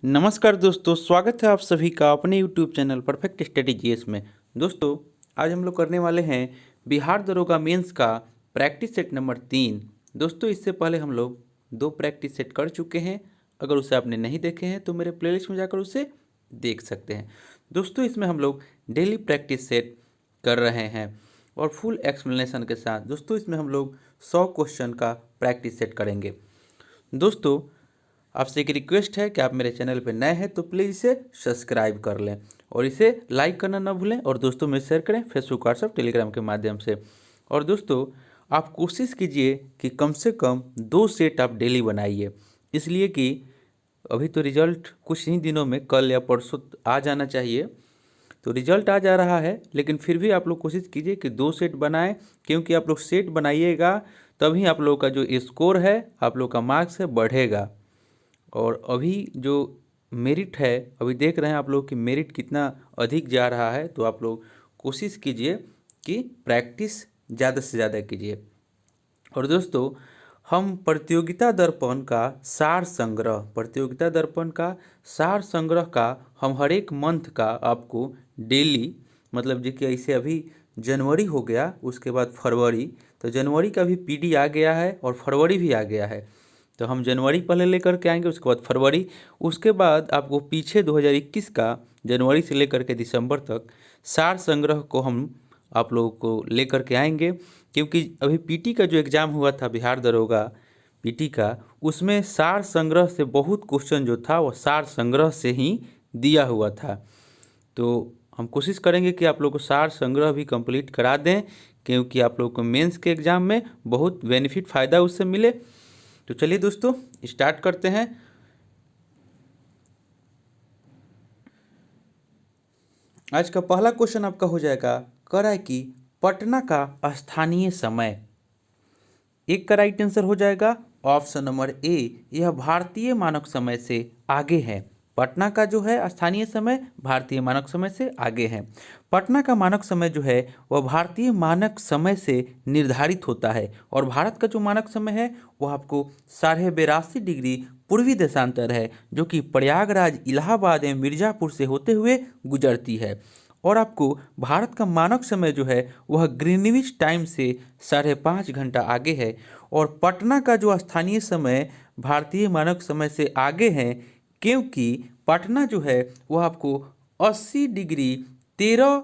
नमस्कार दोस्तों, स्वागत है आप सभी का अपने YouTube channel perfect study GS में। दोस्तों, आज हम लोग करने वाले हैं बिहार दरोगा मेंस का प्रैक्टिस सेट नंबर 3। दोस्तों, इससे पहले हम लोग 2 प्रैक्टिस सेट कर चुके हैं। अगर उसे आपने नहीं देखे हैं तो मेरे प्लेलिस्ट में जाकर उसे देख सकते हैं। दोस्तों, इसमें हम लोग डेली प्रैक्टिस सेट कर रहे हैं और फुल एक्सप्लेनेशन के साथ। दोस्तों, इसमें हम लोग 100 क्वेश्चन का प्रैक्टिस सेट करेंगे। दोस्तों, आपसे एक रिक्वेस्ट है कि आप मेरे चैनल पर नए हैं तो प्लीज़ इसे सब्सक्राइब कर लें और इसे लाइक करना ना भूलें और दोस्तों में शेयर करें फेसबुक, व्हाट्सएप, टेलीग्राम के माध्यम से। और दोस्तों, आप कोशिश कीजिए कि कम से कम 2 सेट आप डेली बनाइए, इसलिए कि अभी तो रिजल्ट कुछ ही दिनों में कल या परसों आ जाना चाहिए। तो रिजल्ट आ जा रहा है, लेकिन फिर भी आप लोग कोशिश कीजिए कि 2 सेट बनाएं, क्योंकि आप लोग सेट बनाइएगा तभी आप लोग का जो स्कोर है, आप लोग का मार्क्स है, बढ़ेगा। और अभी जो मेरिट है, अभी देख रहे हैं आप लोग कि मेरिट कितना अधिक जा रहा है। तो आप लोग कोशिश कीजिए कि प्रैक्टिस ज़्यादा से ज़्यादा कीजिए। और दोस्तों, हम प्रतियोगिता दर्पण का सार संग्रह का हम हर एक मंथ का आपको डेली, मतलब जो कि ऐसे अभी जनवरी हो गया, उसके बाद फरवरी, तो जनवरी का भी पीडी आ गया है और फरवरी भी आ गया है। तो हम जनवरी पहले लेकर के आएंगे, उसके बाद फरवरी, उसके बाद आपको पीछे 2021 का जनवरी से लेकर के दिसंबर तक सार संग्रह को हम आप लोगों को लेकर के आएंगे। क्योंकि अभी पीटी का जो एग्ज़ाम हुआ था, बिहार दरोगा पीटी का, उसमें सार संग्रह से बहुत क्वेश्चन जो था वो सार संग्रह से ही दिया हुआ था। तो हम कोशिश करेंगे कि आप लोग को सार संग्रह भी कंप्लीट करा दें, क्योंकि आप लोग को मेंस के एग्ज़ाम में बहुत बेनिफिट फ़ायदा उससे मिले। तो चलिए दोस्तों, स्टार्ट करते हैं। आज का पहला क्वेश्चन आपका हो जाएगा, कह रहा है कि पटना का स्थानीय समय। एक का राइट आंसर हो जाएगा ऑप्शन नंबर ए, यह भारतीय मानक समय से आगे है। पटना का जो है स्थानीय समय भारतीय मानक समय से आगे है। पटना का मानक समय जो है वह भारतीय मानक समय से निर्धारित होता है और भारत का जो मानक समय है वह आपको 82.5 डिग्री पूर्वी देशांतर है, जो कि प्रयागराज, इलाहाबाद एवं मिर्ज़ापुर से होते हुए गुजरती है। और आपको भारत का मानक समय जो है वह ग्रीनविच टाइम से 5.5 घंटा आगे है। और पटना का जो स्थानीय समय भारतीय मानक समय से आगे है, क्योंकि पटना जो है वह आपको 80 डिग्री 13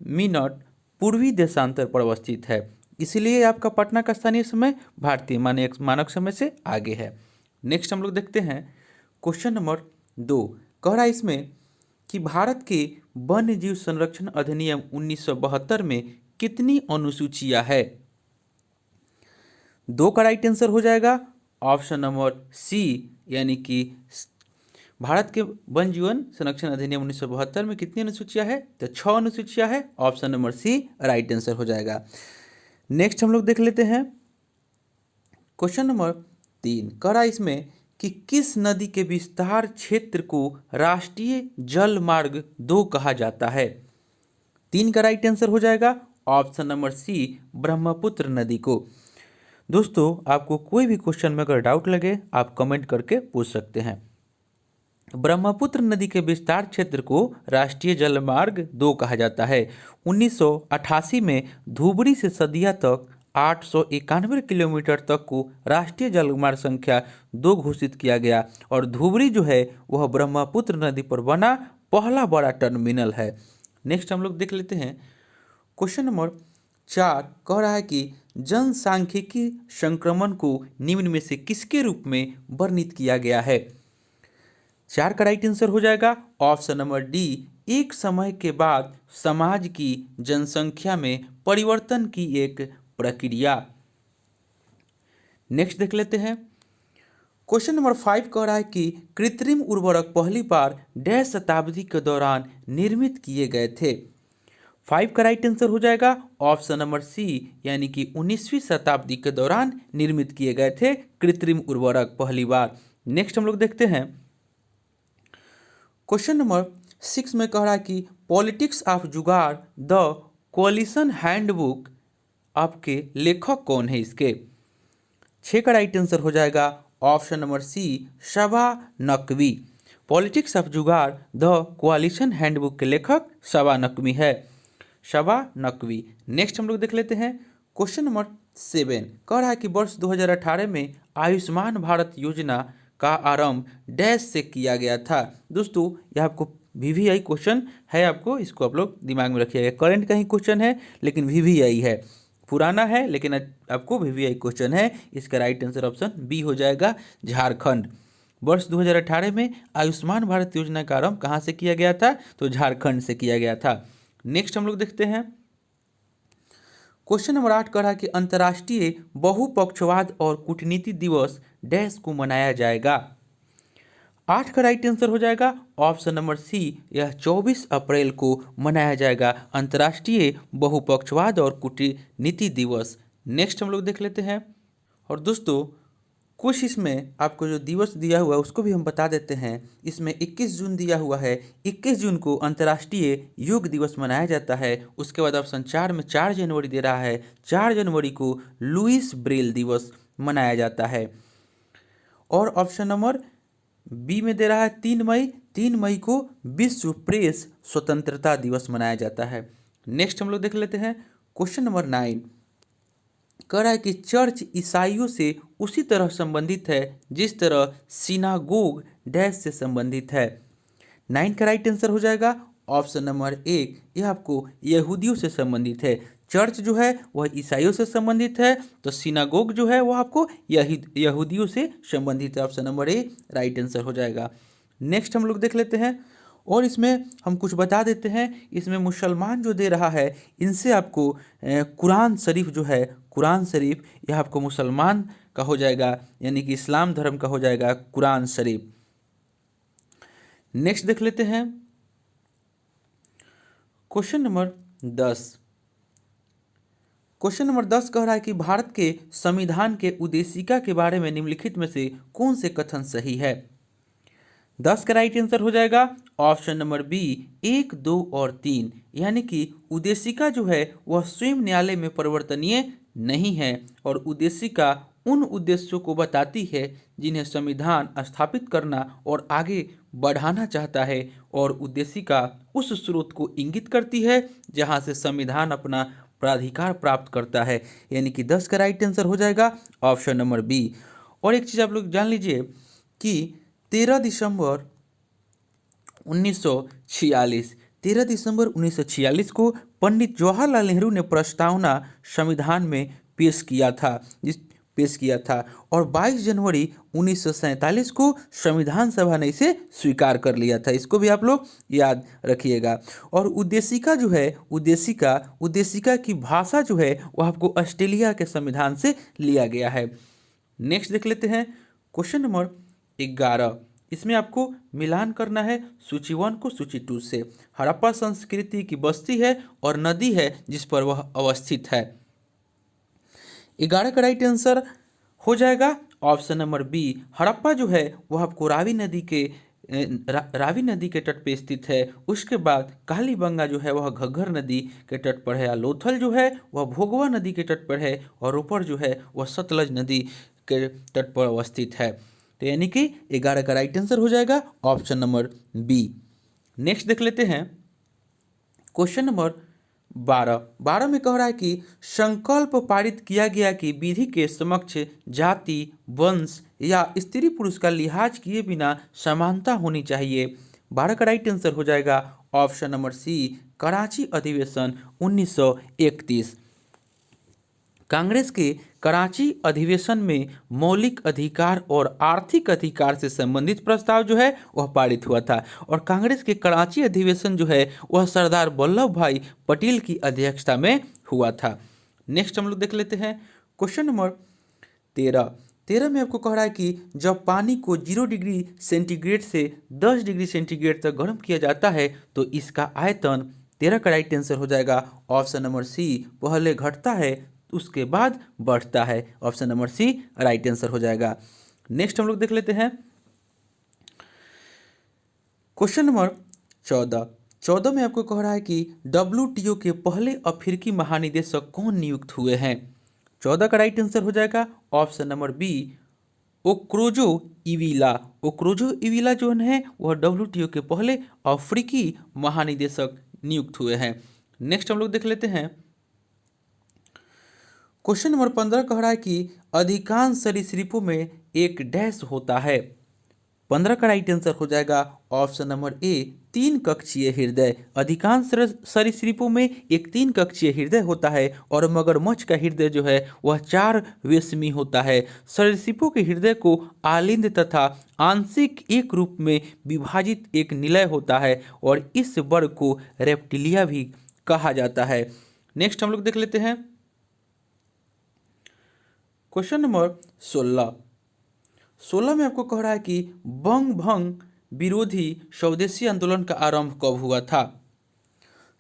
मिनट पूर्वी देशांतर पर अवस्थित है, इसलिए आपका पटना का स्थानीय समय भारतीय मानक समय से आगे है। नेक्स्ट हम लोग देखते हैं क्वेश्चन नंबर 2। कह रहा है इसमें कि भारत के वन्य जीव संरक्षण अधिनियम 1972 में कितनी अनुसूचियां है। 2 का राइट आंसर हो जाएगा ऑप्शन नंबर सी, यानी कि भारत के वन्य जीवन संरक्षण अधिनियम 1972 में कितनी अनुसूचियां है, तो 6 अनुसूचियां है। Option number C right answer हो जाएगा। नेक्स्ट हम लोग देख लेते हैं क्वेश्चन नंबर 3। कह रहा है इसमें कि किस नदी के विस्तार क्षेत्र को राष्ट्रीय जल मार्ग 2 कहा जाता है। 3 का राइट आंसर हो जाएगा ऑप्शन नंबर सी, ब्रह्मपुत्र नदी को। दोस्तों, आपको कोई भी क्वेश्चन में अगर डाउट लगे आप कमेंट करके पूछ सकते हैं। ब्रह्मपुत्र नदी के विस्तार क्षेत्र को राष्ट्रीय जल मार्ग 2 कहा जाता है। 1988 में धुबरी से सदिया तक 891 किलोमीटर तक को राष्ट्रीय जलमार्ग संख्या 2 घोषित किया गया और धुबरी जो है वह ब्रह्मपुत्र नदी पर बना पहला बड़ा टर्मिनल है। नेक्स्ट हम लोग देख लेते हैं क्वेश्चन नंबर 4। कह रहा है कि जनसांख्यिकी संक्रमण को निम्न में से किसके रूप में वर्णित किया गया है। 4 का राइट आंसर हो जाएगा ऑप्शन नंबर डी, एक समय के बाद समाज की जनसंख्या में परिवर्तन की एक प्रक्रिया। नेक्स्ट देख लेते हैं क्वेश्चन नंबर 5। कह रहा है कि कृत्रिम उर्वरक पहली बार डैश शताब्दी के दौरान निर्मित किए गए थे। 5 का राइट आंसर हो जाएगा ऑप्शन नंबर सी, यानी कि 19वीं शताब्दी के दौरान निर्मित किए गए थे कृत्रिम उर्वरक पहली बार। नेक्स्ट हम लोग देखते हैं क्वेश्चन नंबर 6 में कह रहा है कि politics of jugaad the collision handbook आपके लेखक कौन है इसके। 6 का राइट आंसर हो जाएगा option number C, Saba Naqvi. Politics of jugaad the coalition handbook के लेखक शबा नकवी है, शबा नकवी। नेक्स्ट हम लोग देख लेते हैं क्वेश्चन नंबर 7। कह रहा है कि वर्ष 2018 में आयुष्मान भारत योजना का आरंभ डैश से किया गया था। दोस्तों यह आपको वीवीआई क्वेश्चन है, आपको इसको आप लोग दिमाग में रखिएगा। करंट का ही क्वेश्चन है लेकिन वीवीआई है, पुराना है लेकिन आपको वीवीआई क्वेश्चन है। इसका राइट आंसर ऑप्शन बी हो जाएगा, झारखंड। वर्ष 2018 में आयुष्मान भारत योजना का आरंभ कहाँ से किया गया था? तो झारखंड से किया गया था। नेक्स्ट हम लोग देखते हैं क्वेश्चन नंबर 8 कह रहा है कि अंतर्राष्ट्रीय बहुपक्षवाद और कूटनीति दिवस डैश को मनाया जाएगा। 8 का राइट आंसर हो जाएगा ऑप्शन नंबर सी, यह 24 अप्रैल को मनाया जाएगा अंतर्राष्ट्रीय बहुपक्षवाद और कूटनीति दिवस। नेक्स्ट हम लोग देख लेते हैं। और दोस्तों कुछ इसमें आपको जो दिवस दिया हुआ है उसको भी हम बता देते हैं। इसमें 21 जून दिया हुआ है, 21 जून को अंतर्राष्ट्रीय योग दिवस मनाया जाता है। उसके बाद ऑप्शन 4 में 4 जनवरी दे रहा है, 4 जनवरी को लुईस ब्रेल दिवस मनाया जाता है। और ऑप्शन नंबर बी में दे रहा है 3 मई, 3 मई को विश्व प्रेस स्वतंत्रता दिवस मनाया जाता है। नेक्स्ट हम लोग देख लेते हैं क्वेश्चन नंबर 9 कह रहा है कि चर्च ईसाइयों से उसी तरह संबंधित है जिस तरह सिनागोग डैश से संबंधित है। 9 का राइट आंसर हो जाएगा ऑप्शन नंबर 1, यह आपको यहूदियों से संबंधित है। चर्च जो है वह ईसाइयों से संबंधित है, तो सिनागोग जो है वह आपको यहूदियों से संबंधित है। ऑप्शन नंबर ए राइट आंसर हो जाएगा। नेक्स्ट हम लोग देख लेते हैं और इसमें हम कुछ बता देते हैं। इसमें मुसलमान जो दे रहा है इनसे आपको कुरान शरीफ जो है, कुरान शरीफ यह आपको मुसलमान का हो जाएगा, यानी कि इस्लाम धर्म का हो जाएगा कुरान शरीफ। नेक्स्ट देख लेते हैं क्वेश्चन नंबर 10। क्वेश्चन नंबर 10 कह रहा है कि भारत के संविधान के उद्देशिका के बारे में निम्नलिखित में से कौन से कथन सही है? 10 का राइट आंसर हो जाएगा ऑप्शन नंबर बी 1, 2 और 3, यानी कि उद्देशिका जो है वह स्वयं न्यायालय में परिवर्तनीय नहीं है और उद्देशिका उन उद्देश्यों को बताती है जिन्हें संविधान स्थापित करना और आगे बढ़ाना चाहता है, और उद्देशिका उस स्रोत को इंगित करती है जहां से संविधान अपना प्राधिकार प्राप्त करता है, यानी कि 10 का राइट आंसर हो जाएगा ऑप्शन नंबर बी। और एक चीज़ आप लोग जान लीजिए कि 13 दिसंबर 1946 को पंडित जवाहरलाल नेहरू ने प्रस्तावना संविधान में पेश किया था और 22 जनवरी 1947 को संविधान सभा ने इसे स्वीकार कर लिया था। इसको भी आप लोग याद रखिएगा। और उद्देशिका जो है, उद्देशिका की भाषा जो है वह आपको ऑस्ट्रेलिया के संविधान से लिया गया है। नेक्स्ट देख लेते हैं क्वेश्चन नंबर 11। इसमें आपको मिलान करना है सूची 1 को सूची 2 से। हड़प्पा संस्कृति की बस्ती है और नदी है जिस पर वह अवस्थित है। 11 का राइट आंसर हो जाएगा ऑप्शन नंबर बी। हड़प्पा जो है वह आपको रावी नदी के तट पे स्थित है। उसके बाद कालीबंगा जो है वह घग्गर नदी के तट पर है। लोथल जो है वह भोगवा नदी के तट पर है और रोपड़ जो है वह सतलज नदी के तट पर अवस्थित है। तो यानी कि 11 का राइट आंसर हो जाएगा ऑप्शन नंबर बी। नेक्स्ट देख लेते हैं क्वेश्चन नंबर 12 में कह रहा है कि संकल्प पारित किया गया कि विधि के समक्ष जाति, वंश या स्त्री पुरुष का लिहाज किए बिना समानता होनी चाहिए। 12 का राइट आंसर हो जाएगा ऑप्शन नंबर सी, कराची अधिवेशन 1931। कांग्रेस के कराची अधिवेशन में मौलिक अधिकार और आर्थिक अधिकार से संबंधित प्रस्ताव जो है वह पारित हुआ था और कांग्रेस के कराची अधिवेशन जो है वह सरदार वल्लभ भाई पटेल की अध्यक्षता में हुआ था। नेक्स्ट हम लोग देख लेते हैं क्वेश्चन नंबर 13 में आपको कह रहा है कि जब पानी को 0 डिग्री सेंटीग्रेड से 10 डिग्री सेंटीग्रेड तक गर्म किया जाता है तो इसका आयतन, 13 का राइट आंसर हो जाएगा ऑप्शन नंबर सी, पहले घटता है उसके बाद बढ़ता है। Option number C right answer हो जाएगा। नेक्स्ट हम लोग देख लेते हैं क्वेश्चन नंबर 14 में आपको कह रहा है कि WTO के पहले अफ्रीकी महानिदेशक कौन नियुक्त हुए हैं? 14 का राइट आंसर हो जाएगा ऑप्शन नंबर बी, ओक्रोजो इविला। ओक्रोजो इविला जो है वह WTO के पहले अफ्रीकी महानिदेशक नियुक्त हुए हैं। नेक्स्ट हम लोग देख लेते हैं। क्वेश्चन नंबर 15 कह रहा है कि अधिकांश सरीसृपों में एक डैश होता है। 15 का राइट आंसर हो जाएगा ऑप्शन नंबर ए, 3 कक्षीय हृदय। अधिकांश सरीसृपों में एक 3 कक्षीय हृदय होता है और मगरमच्छ का हृदय जो है वह 4 वेशमी होता है। सरीसृपों के हृदय को आलिंद तथा आंशिक एक रूप में विभाजित एक निलय होता है और इस वर्ग को रेप्टिलिया भी कहा जाता है। नेक्स्ट हम लोग देख लेते हैं। क्वेश्चन नंबर 16 में आपको कह रहा है कि बंग भंग विरोधी स्वदेशी आंदोलन का आरंभ कब हुआ था।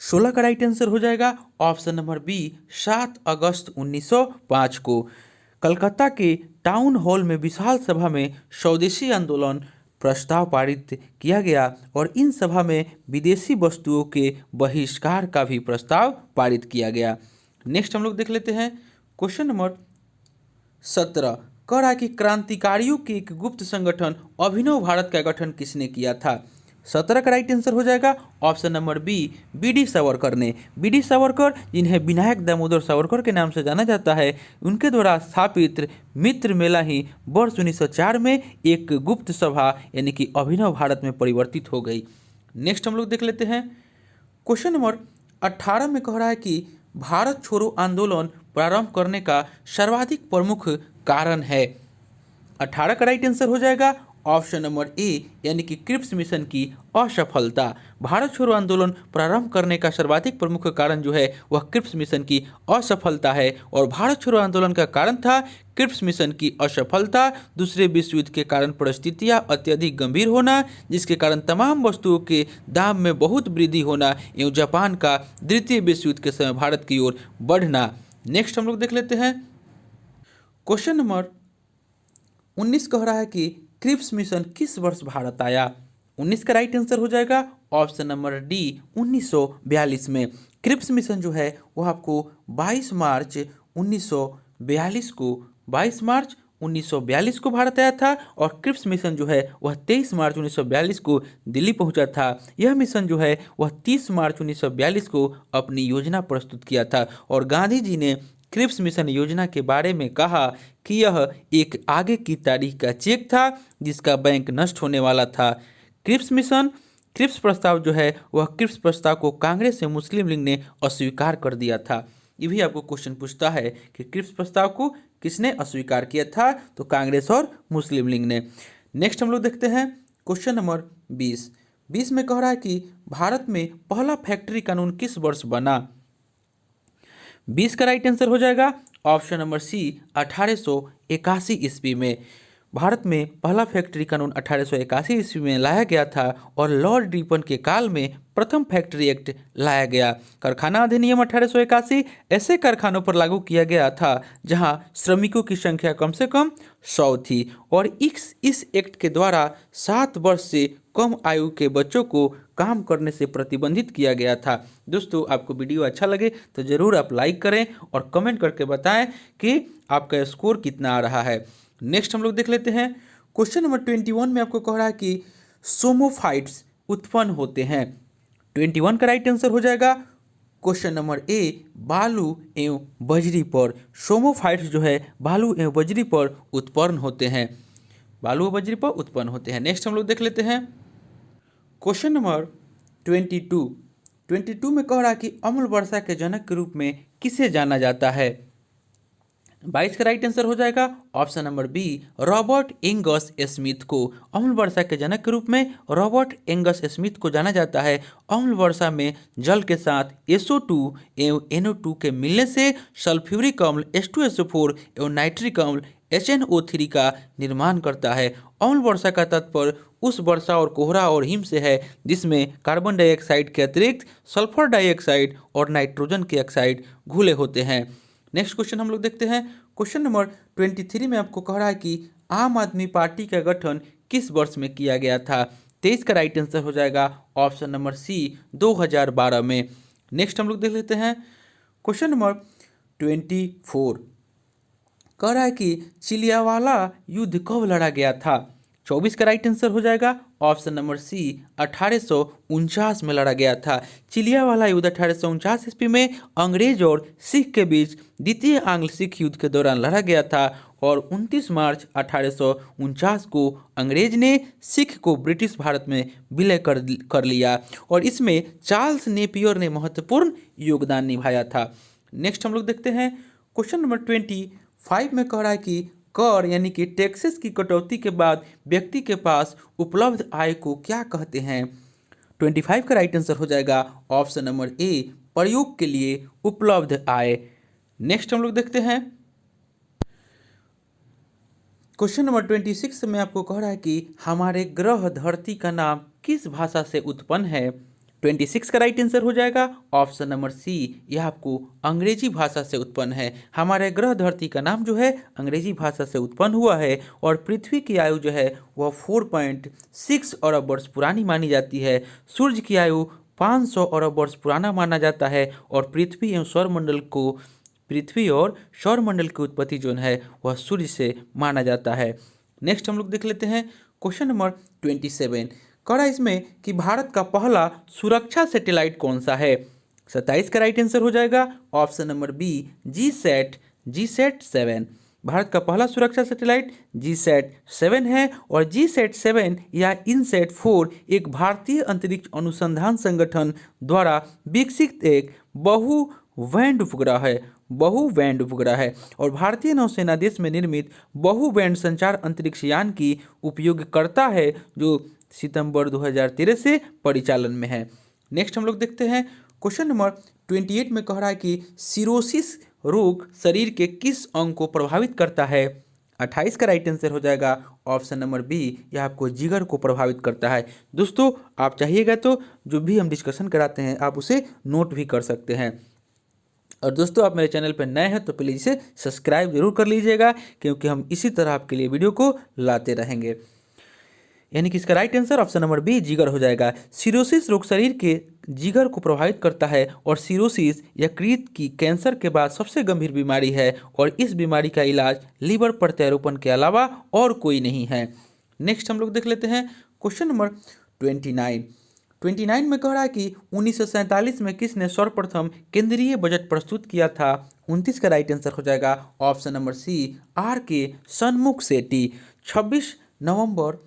16 का राइट आंसर हो जाएगा ऑप्शन नंबर बी, 7 अगस्त 1905 को। कलकत्ता के टाउन हॉल में विशाल सभा में स्वदेशी आंदोलन प्रस्ताव पारित किया गया और इन सभा में विदेशी वस्तुओं के बहिष्कार का भी प्रस्ताव पारित किया गया। नेक्स्ट हम लोग देख लेते हैं। क्वेश्चन नंबर 17 कह रहा है कि क्रांतिकारियों के एक गुप्त संगठन अभिनव भारत का गठन किसने किया था। 17 का राइट आंसर हो जाएगा option number B, BD Savarkar ने। BD सावरकर, जिन्हें विनायक दामोदर सावरकर के नाम से जाना जाता है, उनके द्वारा स्थापित मित्र मेला ही वर्ष 1904 में एक गुप्त सभा यानी कि अभिनव भारत में परिवर्तित हो गई। नेक्स्ट हम लोग देख लेते हैं। क्वेश्चन नंबर 18 में कह रहा है कि भारत छोड़ो आंदोलन प्रारंभ करने का सर्वाधिक प्रमुख कारण है। 18 का राइट आंसर हो जाएगा ऑप्शन नंबर ए, यानी कि क्रिप्स मिशन की असफलता। भारत छोड़ो आंदोलन प्रारंभ करने का सर्वाधिक प्रमुख कारण जो है वह क्रिप्स मिशन की असफलता है और भारत छोड़ो आंदोलन का कारण था क्रिप्स मिशन की असफलता, दूसरे विश्व युद्ध के कारण परिस्थितियां अत्यधिक गंभीर होना, जिसके कारण तमाम वस्तुओं के दाम में बहुत वृद्धि होना एवं जापान का द्वितीय विश्व युद्ध के समय भारत की ओर बढ़ना। नेक्स्ट हम लोग देख लेते हैं। क्वेश्चन नंबर 19 कह रहा है कि क्रिप्स मिशन किस वर्ष भारत आया। 19 का राइट आंसर हो जाएगा ऑप्शन नंबर डी, 1942 में। क्रिप्स मिशन जो है वो आपको 22 मार्च 1942 को भारत आया था और क्रिप्स मिशन जो है वह 23 मार्च 1942 को दिल्ली पहुंचा था। यह मिशन जो है वह 30 मार्च 1942 को अपनी योजना प्रस्तुत किया था और गांधी जी ने क्रिप्स मिशन योजना के बारे में कहा कि यह एक आगे की तारीख का चेक था जिसका बैंक नष्ट होने वाला था। क्रिप्स प्रस्ताव जो है वह क्रिप्स प्रस्ताव को कांग्रेस से मुस्लिम लीग ने अस्वीकार कर दिया था। ये भी आपको क्वेश्चन पूछता है कि क्रिप्स प्रस्ताव को किसने अस्वीकार किया था, तो कांग्रेस और मुस्लिम लीग ने। नेक्स्ट हम लोग देखते हैं क्वेश्चन नंबर 20 में कह रहा है कि भारत में पहला फैक्ट्री कानून किस वर्ष बना। 20 का राइट आंसर हो जाएगा ऑप्शन नंबर सी, 1881 ईस्वी में। भारत में पहला फैक्ट्री कानून 1881 ईस्वी में लाया गया था और लॉर्ड रिपन के काल में प्रथम फैक्ट्री एक्ट लाया गया। कारखाना अधिनियम 1881 ऐसे कारखानों पर लागू किया गया था जहां श्रमिकों की संख्या कम से कम 100 थी और इस एक्ट के द्वारा 7 वर्ष से कम आयु के बच्चों को काम करने से प्रतिबंधित किया गया था। दोस्तों, आपको वीडियो अच्छा लगे तो ज़रूर आप लाइक करें और कमेंट करके बताएं कि आपका स्कोर कितना आ रहा है। नेक्स्ट हम लोग देख लेते हैं। क्वेश्चन नंबर 21 में आपको कह रहा है कि सोमोफाइट्स उत्पन्न होते हैं। 21 का राइट आंसर हो जाएगा क्वेश्चन नंबर ए, बालू एवं बजरी पर। सोमोफाइट्स जो है बालू एवं बजरी पर उत्पन्न होते हैं। बालू और बजरी पर उत्पन्न होते हैं। नेक्स्ट हम लोग देख लेते हैं क्वेश्चन नंबर 22 में कह रहा है कि अम्ल वर्षा के जनक के रूप में किसे जाना जाता है। 22 का राइट आंसर हो जाएगा option number B, Robert Angus Smith को। अम्ल वर्षा के जनक के रूप में रॉबर्ट एंगस स्मिथ को जाना जाता है। अम्ल वर्षा में जल के साथ SO2 एवं NO2 के मिलने से सल्फ्यूरिक अम्ल H2SO4 एवं नाइट्रिक अम्ल HNO3 का निर्माण करता है। अम्ल वर्षा का तात्पर्य उस वर्षा और कोहरा और हिम से है जिसमें कार्बन डाइऑक्साइड के अतिरिक्त सल्फर डाइऑक्साइड और नाइट्रोजन के ऑक्साइड घुले होते हैं। नेक्स्ट क्वेश्चन हम लोग देखते हैं। क्वेश्चन नंबर 23 में आपको कह रहा है कि आम आदमी पार्टी का गठन किस वर्ष में किया गया था। 23 का राइट आंसर हो जाएगा ऑप्शन नंबर सी, 2012 में। नेक्स्ट हम लोग देख लेते हैं क्वेश्चन नंबर 24 कह रहा है कि चिलियावाला युद्ध कब लड़ा गया था। 24 का राइट आंसर हो जाएगा ऑप्शन नंबर सी, 1849 में लड़ा गया था। चिलियावाला युद्ध 1849 ईस्वी में अंग्रेज और सिख के बीच द्वितीय आंग्ल सिख युद्ध के दौरान लड़ा गया था और 29 मार्च 1849 को अंग्रेज ने सिख को ब्रिटिश भारत में विलय कर लिया और इसमें चार्ल्स नेपियर ने महत्वपूर्ण योगदान निभाया था। नेक्स्ट हम लोग देखते हैं क्वेश्चन नंबर 25 में कह रहा है कि कर यानी कि टैक्सेस की कटौती के बाद व्यक्ति के पास उपलब्ध आय को क्या कहते हैं। 25 का राइट आंसर हो जाएगा ऑप्शन नंबर ए, प्रयोग के लिए उपलब्ध आय। नेक्स्ट हम लोग देखते हैं क्वेश्चन नंबर 26 में आपको कह रहा है कि हमारे ग्रह धरती का नाम किस भाषा से उत्पन्न है। 26 का राइट आंसर हो जाएगा ऑप्शन नंबर सी, यह आपको अंग्रेजी भाषा से उत्पन्न है। हमारे ग्रह धरती का नाम जो है अंग्रेजी भाषा से उत्पन्न हुआ है और पृथ्वी की आयु जो है वह 4.6 अरब वर्ष पुरानी मानी जाती है। सूर्य की आयु 500 अरब वर्ष पुराना माना जाता है और पृथ्वी और सौरमंडल की उत्पत्ति जो है वह सूर्य से माना जाता है। नेक्स्ट हम लोग देख लेते हैं क्वेश्चन नंबर 27 कह रहा है इसमें कि भारत का पहला सुरक्षा सैटेलाइट कौन सा है। 27 का राइट आंसर हो जाएगा option number B, GSAT 7। Bharat का पहला सुरक्षा सैटेलाइट जीसैट 7 है और जीसैट 7 या इनसैट 4 एक भारतीय अंतरिक्ष अनुसंधान संगठन द्वारा विकसित एक बहु बैंड उपग्रह है और भारतीय नौसेना देश में निर्मित बहु बैंड संचार अंतरिक्ष यान की उपयोग करता है जो सितंबर 2013 से परिचालन में है। नेक्स्ट हम लोग देखते हैं क्वेश्चन नंबर 28 में कह रहा है कि सिरोसिस रोग शरीर के किस अंग को प्रभावित करता है। 28 का राइट आंसर हो जाएगा ऑप्शन नंबर बी, यह आपको जिगर को प्रभावित करता है। दोस्तों आप चाहिएगा तो जो भी हम डिस्कशन कराते हैं आप उसे नोट भी कर सकते हैं। और दोस्तों आप मेरे चैनल पर नए हैं तो प्लीज़ इसे सब्सक्राइब जरूर कर लीजिएगा क्योंकि हम इसी तरह आपके लिए वीडियो को लाते रहेंगे। यानी कि इसका right answer option number B, जिगर हो जाएगा। सिरोसिस रोग शरीर के जिगर को प्रभावित करता है और सिरोसिस यकृत की कैंसर के बाद सबसे गंभीर बीमारी है और इस बीमारी का इलाज लीवर प्रत्यारोपण के अलावा और कोई नहीं है। नेक्स्ट हम लोग देख लेते हैं क्वेश्चन नंबर 29 में कह रहा है कि 1947 में किसने सर्वप्रथम केंद्रीय बजट प्रस्तुत किया था। 29 का राइट आंसर हो जाएगा ऑप्शन नंबर सी, आर के सन्मुख सेठी। 26 नवंबर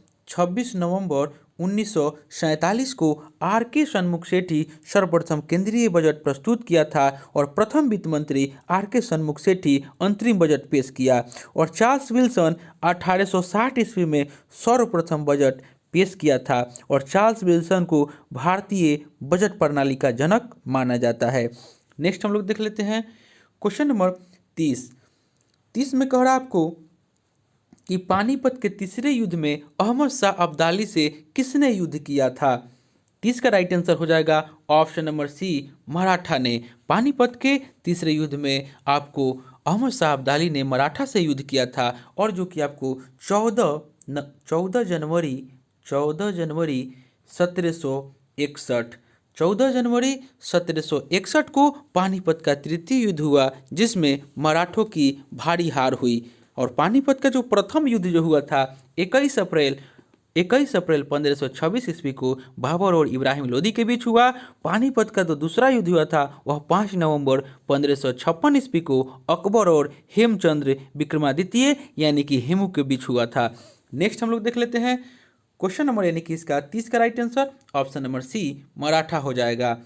1947 को आर के सन्मुख सेठी सर्वप्रथम केंद्रीय बजट प्रस्तुत किया था और प्रथम वित्त मंत्री आर के सन्मुख सेठी अंतरिम बजट पेश किया और चार्ल्स विल्सन 1860 ईस्वी में सर्वप्रथम बजट पेश किया था और चार्ल्स विल्सन को भारतीय बजट प्रणाली का जनक माना जाता है। नेक्स्ट हम लोग देख लेते हैं क्वेश्चन नंबर 30 में कह रहा है आपको कि पानीपत के तीसरे युद्ध में अहमद शाह अब्दाली से किसने युद्ध किया था। 30 का राइट आंसर हो जाएगा ऑप्शन नंबर सी, मराठा ने। पानीपत के तीसरे युद्ध में आपको अहमद शाह अब्दाली ने मराठा से युद्ध किया था और जो कि आपको 14 जनवरी 1761 को पानीपत का तृतीय युद्ध हुआ जिसमें मराठों की भारी हार हुई। और पानीपत का जो प्रथम युद्ध जो हुआ था 21 अप्रैल 1526 ईस्वी को बाबर और इब्राहिम लोदी के बीच हुआ। पानीपत का जो दूसरा युद्ध हुआ था वह 5 नवंबर 1556 ईस्वी को अकबर और हेमचंद्र विक्रमादित्य यानी कि हेमू के बीच हुआ था। नेक्स्ट हम लोग देख लेते हैं क्वेश्चन नंबर यानी कि इसका 30 का right answer option number C, Maratha हो जाएगा।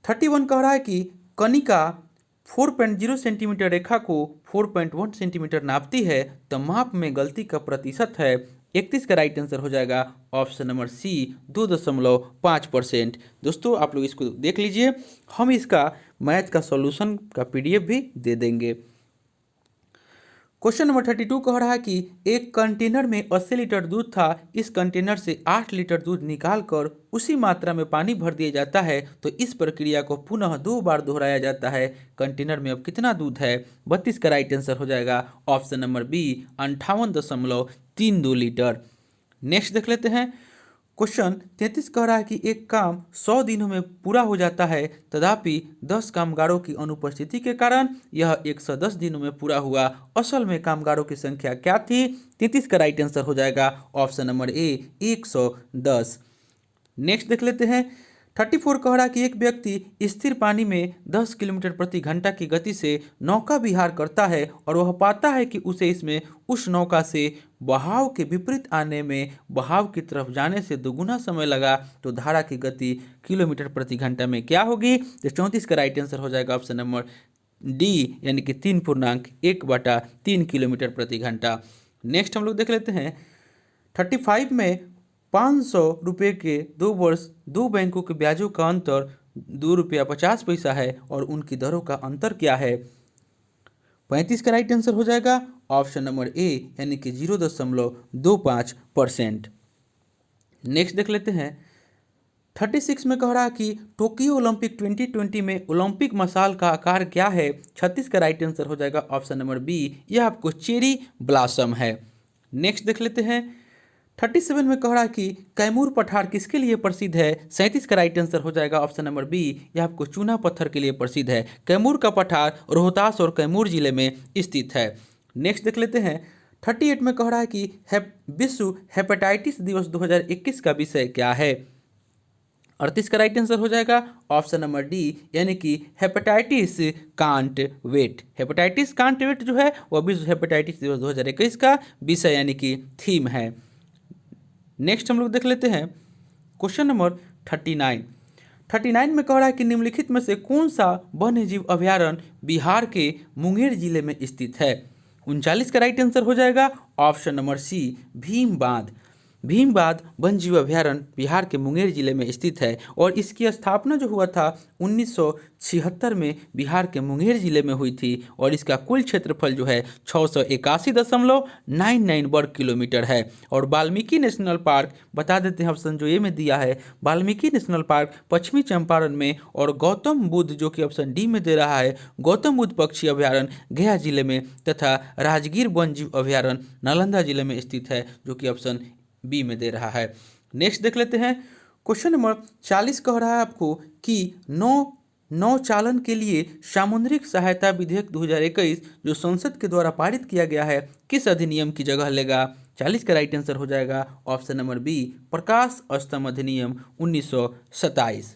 31 कह रहा है कि कनिका 4.0 सेंटीमीटर रेखा को 4.1 सेंटीमीटर नापती है तो माप में गलती का प्रतिशत है। 31 का राइट आंसर हो जाएगा ऑप्शन नंबर सी, 2.5%। दोस्तों आप लोग इसको देख लीजिए, हम इसका मैथ का सॉल्यूशन का पीडीएफ भी दे देंगे। क्वेश्चन नंबर 32 कह रहा है कि एक कंटेनर में 80 लीटर दूध था। इस कंटेनर से 8 लीटर दूध निकालकर उसी मात्रा में पानी भर दिया जाता है तो इस प्रक्रिया को पुनः 2 बार दोहराया जाता है। कंटेनर में अब कितना दूध है। 32 का राइट आंसर हो जाएगा option number B, 58.32 litre. Next देख लेते हैं क्वेश्चन 33 कह रहा है कि एक काम 100 दिनों में पूरा हो जाता है, तथापि 10 कामगारों की अनुपस्थिति के कारण यह 110 दिनों में पूरा हुआ। असल में कामगारों की संख्या क्या थी? 33 का राइट आंसर हो जाएगा ऑप्शन नंबर ए 110। नेक्स्ट देख लेते हैं 34 कह रहा कि एक व्यक्ति स्थिर पानी में 10 किलोमीटर प्रति घंटा की गति से नौका विहार करता है और वह पाता है कि उसे इसमें उस नौका से बहाव के विपरीत आने में बहाव की तरफ जाने से दोगुना समय लगा, तो धारा की गति किलोमीटर प्रति घंटा में क्या होगी? तो 34 का राइट आंसर हो जाएगा ऑप्शन नंबर डी यानी कि 3.1/3 किलोमीटर प्रति घंटा। नेक्स्ट हम लोग देख लेते हैं 35 में 500 रुपये के 2 वर्ष 2 बैंकों के ब्याजों का अंतर 2 रुपया 50 पैसा है और उनकी दरों का अंतर क्या है? 35 का राइट आंसर हो जाएगा ऑप्शन नंबर ए यानी कि 0.25%। नेक्स्ट देख लेते हैं 36 में कह रहा है कि टोक्यो ओलंपिक 2020 में ओलंपिक मशाल का आकार क्या है? 36 का राइट आंसर हो जाएगा ऑप्शन नंबर बी, यह आपको चेरी ब्लॉसम है। नेक्स्ट देख लेते हैं 37 में कह रहा है कि कैमूर पठार किसके लिए प्रसिद्ध है? 37 का राइट आंसर हो जाएगा ऑप्शन नंबर बी, यह आपको चूना पत्थर के लिए प्रसिद्ध है। कैमूर का पठार रोहतास और कैमूर जिले में स्थित है। नेक्स्ट देख लेते हैं 38 में कह रहा है कि विश्व हेपेटाइटिस दिवस 2021 का विषय क्या है? 38 का राइट आंसर हो जाएगा ऑप्शन नंबर डी यानी कि hepatitis can't wait. Hepatitis can't wait जो है वह विश्व हेपेटाइटिस दिवस 2021 का विषय यानी कि थीम है। नेक्स्ट हम लोग देख लेते हैं क्वेश्चन नंबर 39 में कह रहा है कि निम्नलिखित में से कौन सा वन्य जीव अभ्यारण्य बिहार के मुंगेर जिले में स्थित है? 39 का राइट आंसर हो जाएगा ऑप्शन नंबर सी भीम बांध। भीम बांध वन जीव अभ्यारण्य बिहार के मुंगेर जिले में स्थित है और इसकी स्थापना जो हुआ था 1976 में बिहार के मुंगेर जिले में हुई थी और इसका कुल क्षेत्रफल जो है 681.99 वर्ग किलोमीटर है। और वाल्मीकि नेशनल पार्क बता देते हैं ऑप्शन जो ए में दिया है, वाल्मीकि नेशनल पार्क पश्चिमी चंपारण में और गौतम बुद्ध जो कि ऑप्शन डी में दे रहा है गौतम बुद्ध पक्षी अभ्यारण्य गया जिले में तथा राजगीर वन जीव अभ्यारण्य नालंदा जिले में स्थित है जो कि ऑप्शन बी में दे रहा है। नेक्स्ट देख लेते हैं क्वेश्चन नंबर 40 कह रहा है आपको कि नौचालन के लिए सामुद्रिक सहायता विधेयक 2021 जो संसद के द्वारा पारित किया गया है किस अधिनियम की जगह लेगा? 40 का राइट आंसर हो जाएगा ऑप्शन नंबर बी प्रकाश स्तंभ अधिनियम 1927।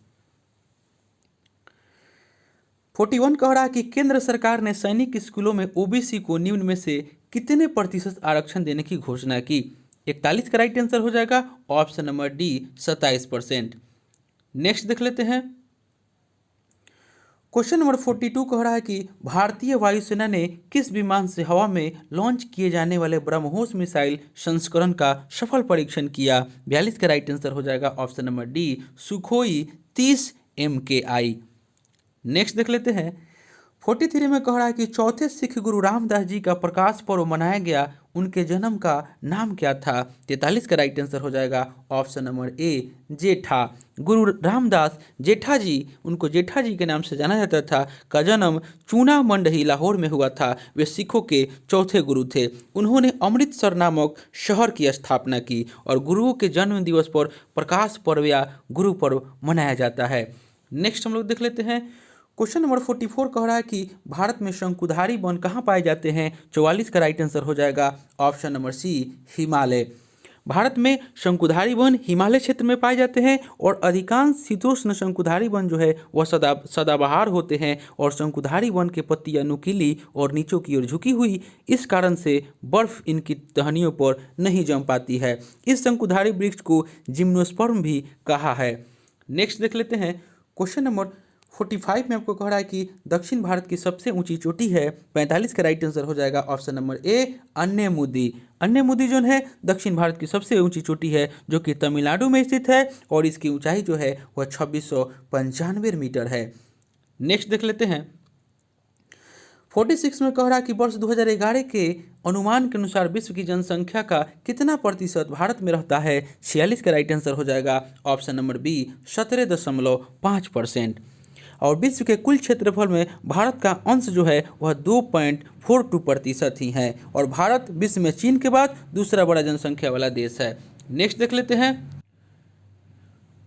41 कह रहा है कि केंद्र सरकार ने सैनिक स्कूलों में ओबीसी को निम्न में से कितने प्रतिशत आरक्षण देने की घोषणा की? 41 का राइट आंसर हो जाएगा ऑप्शन नंबर डी 27%। नेक्स्ट देख लेते हैं क्वेश्चन नंबर 42 कह रहा है कि भारतीय वायुसेना ने किस विमान से हवा में लॉन्च किए जाने वाले ब्रह्मोस मिसाइल संस्करण का सफल परीक्षण किया? 42 का राइट आंसर हो जाएगा option number D Sukhoi 30 MKI। Next देख लेते हैं 43 में कह रहा है कि चौथे सिख गुरु रामदास जी का प्रकाश पर्व मनाया गया, उनके जन्म का नाम क्या था? 43 का राइट आंसर हो जाएगा ऑप्शन नंबर ए जेठा। गुरु रामदास जेठा जी, उनको जेठा जी के नाम से जाना जाता था, का जन्म चूना मंडही लाहौर में हुआ था। वे सिखों के चौथे गुरु थे। उन्होंने अमृतसर नामक शहर की स्थापना की और गुरुओं के जन्म दिवस पर प्रकाश पर्व या गुरु पर्व मनाया जाता है। नेक्स्ट हम लोग देख लेते हैं क्वेश्चन नंबर 44 कह रहा है कि भारत में शंकुधारी वन कहाँ पाए जाते हैं? 44 का राइट आंसर हो जाएगा option number C Himalaya. Bharat में शंकुधारी वन हिमालय क्षेत्र में पाए जाते हैं और अधिकांश शीतोष्ण शंकुधारी वन जो है वह सदाबहार होते हैं और शंकुधारी वन के पत्तियां नुकीली और नीचों की ओर झुकी हुई, इस कारण से बर्फ इनकी टहनियों पर नहीं जम पाती है। इस शंकुधारी वृक्ष को जिम्नोस्पर्म भी कहा है। नेक्स्ट देख लेते हैं क्वेश्चन नंबर 45 में आपको कह रहा है कि दक्षिण भारत की सबसे ऊंची चोटी है। 45 का राइट आंसर हो जाएगा ऑप्शन नंबर ए अन्यमुदी। अन्यमुदी जो है दक्षिण भारत की सबसे ऊंची चोटी है जो कि तमिलनाडु में स्थित है और इसकी ऊंचाई जो है वह 2695 मीटर है। नेक्स्ट देख लेते हैं 46 में कह रहा है कि वर्ष 2011 के अनुमान के अनुसार विश्व की जनसंख्या का कितना प्रतिशत भारत में रहता है? 46 का राइट आंसर हो जाएगा ऑप्शन नंबर बी 17.5%। और विश्व के कुल क्षेत्रफल में भारत का अंश जो है वह 2.42% ही है और भारत विश्व में चीन के बाद दूसरा बड़ा जनसंख्या वाला देश है। नेक्स्ट देख लेते हैं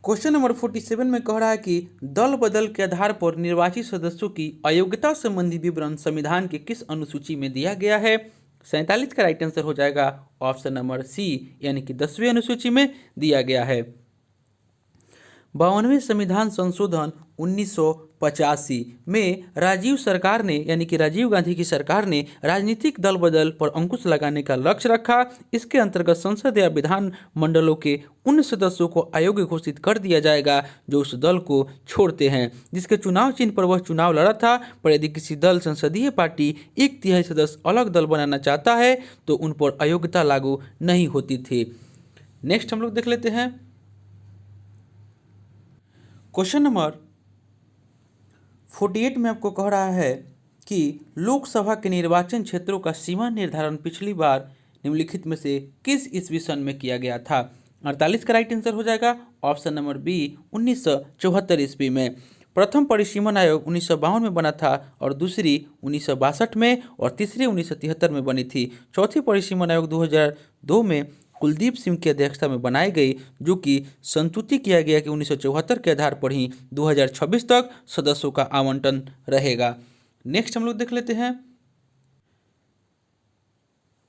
क्वेश्चन नंबर 47 में कह रहा है कि दल बदल के आधार पर निर्वाचित सदस्यों की अयोग्यता संबंधी विवरण संविधान के किस अनुसूची में दिया गया है। 47 का राइट आंसर हो जाएगा ऑप्शन नंबर सी, यानी कि 10वीं अनुसूची में दिया गया है। 52वें संविधान संशोधन 1985 में राजीव सरकार ने, यानी कि राजीव गांधी की सरकार ने राजनीतिक दल बदल पर अंकुश लगाने का लक्ष्य रखा। इसके अंतर्गत संसद या विधान मंडलों के उन सदस्यों को अयोग्य घोषित कर दिया जाएगा जो उस दल को छोड़ते हैं, जिसके चुनाव चिन्ह पर वह चुनाव लड़ा था। पर यदि किसी दल संसदीय पार्टी 1/3 सदस्य अलग दल बनाना चाहता है तो उन पर अयोग्यता लागू नहीं होती थी। नेक्स्ट हम लोग देख लेते हैं क्वेश्चन नंबर 48 में आपको कह रहा है कि लोकसभा के निर्वाचन क्षेत्रों का सीमा निर्धारण पिछली बार निम्नलिखित में से किस ईस्वी सन में किया गया था। 48 का राइट आंसर हो जाएगा ऑप्शन नंबर बी, 1974 ईस्वी में। प्रथम परिसीमन आयोग 1952 में बना था और दूसरी 1962 में और तीसरी 1973 में बनी थी। चौथी परिसीमन आयोग 2002 में कुलदीप सिंह की अध्यक्षता में बनाई गई, जो कि संतुति किया गया कि 1974 के आधार पर ही 2026 तक सदस्यों का आवंटन रहेगा। नेक्स्ट हम लोग देख लेते हैं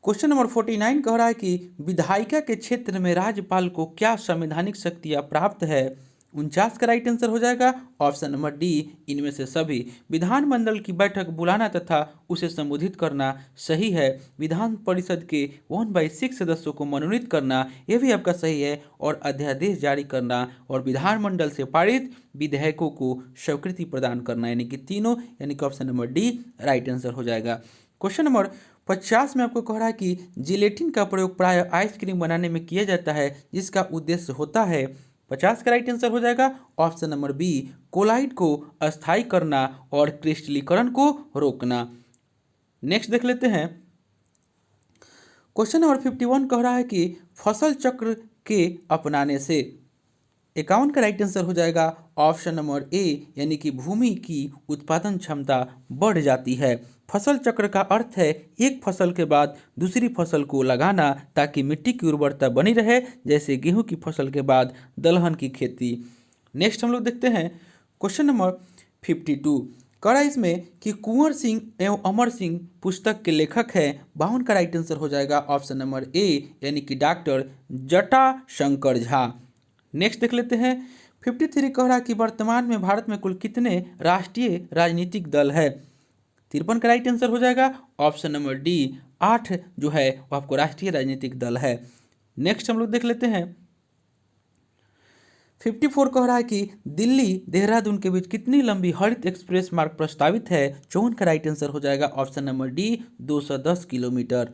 क्वेश्चन नंबर 49 कह रहा है कि विधायिका के क्षेत्र में राज्यपाल को क्या संवैधानिक शक्तियां प्राप्त है। 49 का राइट आंसर हो जाएगा ऑप्शन नंबर डी, इनमें से सभी। विधानमंडल की बैठक बुलाना तथा उसे संबोधित करना सही है। विधान परिषद के 1/6 सदस्यों को मनोनीत करना, यह भी आपका सही है। और अध्यादेश जारी करना और विधानमंडल से पारित विधेयकों को स्वीकृति प्रदान करना, यानी कि तीनों, यानी कि option number D right answer हो जाएगा। क्वेश्चन नंबर 50 में आपको कह रहा है कि जिलेटिन का प्रयोग प्राय आइसक्रीम बनाने में किया जाता है, जिसका उद्देश्य होता है। 50 का राइट आंसर हो जाएगा ऑप्शन नंबर बी, कोलाइड को अस्थायी करना और क्रिस्टलीकरण को रोकना। नेक्स्ट देख लेते हैं क्वेश्चन नंबर 51 कह रहा है कि फसल चक्र के अपनाने से। 51 का राइट आंसर हो जाएगा ऑप्शन नंबर ए, यानी कि भूमि की उत्पादन क्षमता बढ़ जाती है। फसल चक्र का अर्थ है एक फसल के बाद दूसरी फसल को लगाना ताकि मिट्टी की उर्वरता बनी रहे, जैसे गेहूं की फसल के बाद दलहन की खेती। नेक्स्ट हम लोग देखते हैं क्वेश्चन नंबर 52 करा इसमें कि कुंवर सिंह एवं अमर सिंह पुस्तक के लेखक हैं। 52 का राइट आंसर हो जाएगा ऑप्शन नंबर ए, यानी कि डॉक्टर जटाशंकर झा। नेक्स्ट देख लेते हैं 53 कह रहा है कि वर्तमान में भारत में कुल कितने राष्ट्रीय राजनीतिक दल है। 53 का राइट आंसर हो जाएगा ऑप्शन नंबर डी, 8 जो है वो आपको राष्ट्रीय राजनीतिक दल है। नेक्स्ट हम लोग देख लेते हैं 54 कह रहा है कि दिल्ली देहरादून के बीच कितनी लंबी हरित एक्सप्रेस मार्ग प्रस्तावित है। 54 का राइट आंसर हो जाएगा ऑप्शन नंबर डी, 210 किलोमीटर।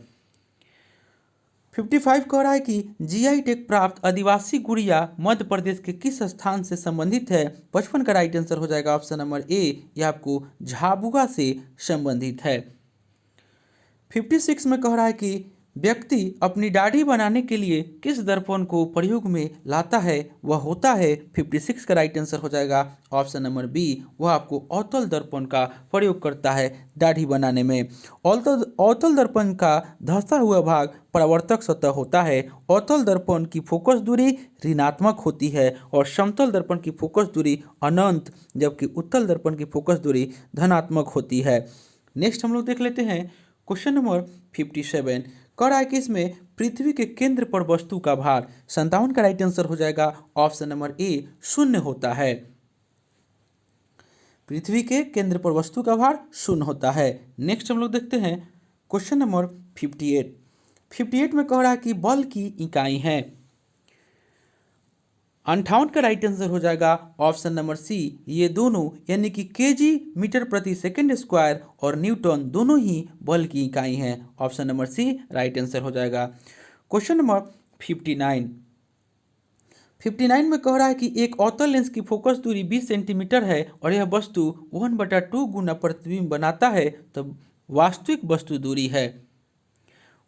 55 कह रहा है कि जीआई टैग प्राप्त आदिवासी गुड़िया मध्य प्रदेश के किस स्थान से संबंधित है। 55 का राइट आंसर हो जाएगा ऑप्शन नंबर ए, यह आपको झाबुआ से संबंधित है। 56 में कह रहा है कि व्यक्ति अपनी दाढ़ी बनाने के लिए किस दर्पण को प्रयोग में लाता है, वह होता है। 56 का राइट आंसर हो जाएगा ऑप्शन नंबर बी, वह आपको अवतल दर्पण का प्रयोग करता है दाढ़ी बनाने में। अवतल दर्पण का धंसा हुआ भाग परावर्तक सतह होता है। अवतल दर्पण की फोकस दूरी ऋणात्मक होती है और समतल दर्पण की फोकस दूरी अनंत, जबकि उत्तल दर्पण की फोकस दूरी धनात्मक होती है। नेक्स्ट हम लोग देख लेते हैं क्वेश्चन नंबर 57 कह रहा है कि इसमें पृथ्वी के केंद्र पर वस्तु का भार। 57 का राइट आंसर हो जाएगा ऑप्शन नंबर ए, 0 होता है। पृथ्वी के केंद्र पर वस्तु का भार 0 होता है। नेक्स्ट हम लोग देखते हैं क्वेश्चन नंबर 58 में कह रहा है कि बल की इकाई है। 58 का राइट आंसर हो जाएगा ऑप्शन नंबर सी, ये दोनों, यानी कि केजी मीटर प्रति सेकंड स्क्वायर और न्यूटन दोनों ही बल की इकाई हैं। Option number C right answer हो जाएगा। क्वेश्चन नंबर 59 में कह रहा है कि एक अवतल लेंस की फोकस दूरी 20 सेंटीमीटर है और यह वस्तु 1/2 गुना प्रतिबिंब बनाता है, तब वास्तविक वस्तु दूरी है।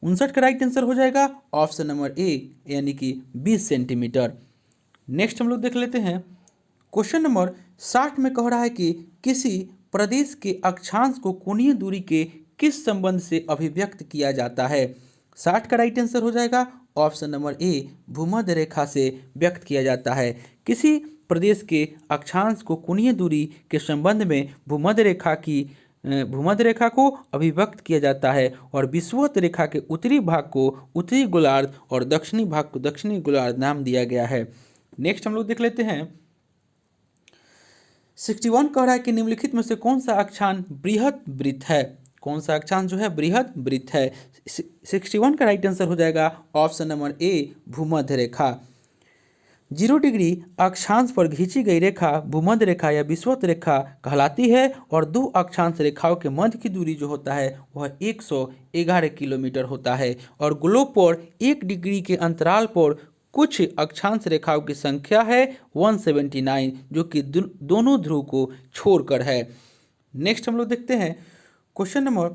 59 का राइट आंसर हो जाएगा ऑप्शन नंबर ए, यानी कि 20 सेंटीमीटर। नेक्स्ट हम लोग देख लेते हैं क्वेश्चन नंबर 60 में कह रहा है कि किसी प्रदेश के अक्षांश को कोणीय दूरी के किस संबंध से अभिव्यक्त किया जाता है। 60 का राइट आंसर हो जाएगा ऑप्शन नंबर ए भूमध्य रेखा से व्यक्त किया जाता है। किसी प्रदेश के अक्षांश को कोणीय दूरी के संबंध में भूमध्य रेखा को अभिव्यक्त किया जाता है और विषुवत रेखा के उत्तरी भाग को उत्तरी गोलार्ध और दक्षिणी भाग को दक्षिणी गोलार्ध नाम दिया गया है। नेक्स्ट हम लोग देख लेते हैं 61 कह रहा है कि निम्नलिखित में से कौन सा अक्षांश बृहद वृत्त है। कौन सा अक्षांश जो है बृहद वृत्त है। 61 का राइट आंसर हो जाएगा ऑप्शन नंबर ए भूमध्य रेखा। 0 डिग्री अक्षांश पर खींची गई रेखा भूमध्य रेखा या विषुवत रेखा कहलाती है और दो अक्षांश रेखाओं के मध्य की दूरी जो होता है वह 111 किलोमीटर होता है और ग्लोब पर 1 डिग्री के अंतराल पर कुछ अक्षांश रेखाओं की संख्या है 179 जो कि दोनों ध्रुव को छोड़कर है। नेक्स्ट हम लोग देखते हैं क्वेश्चन नंबर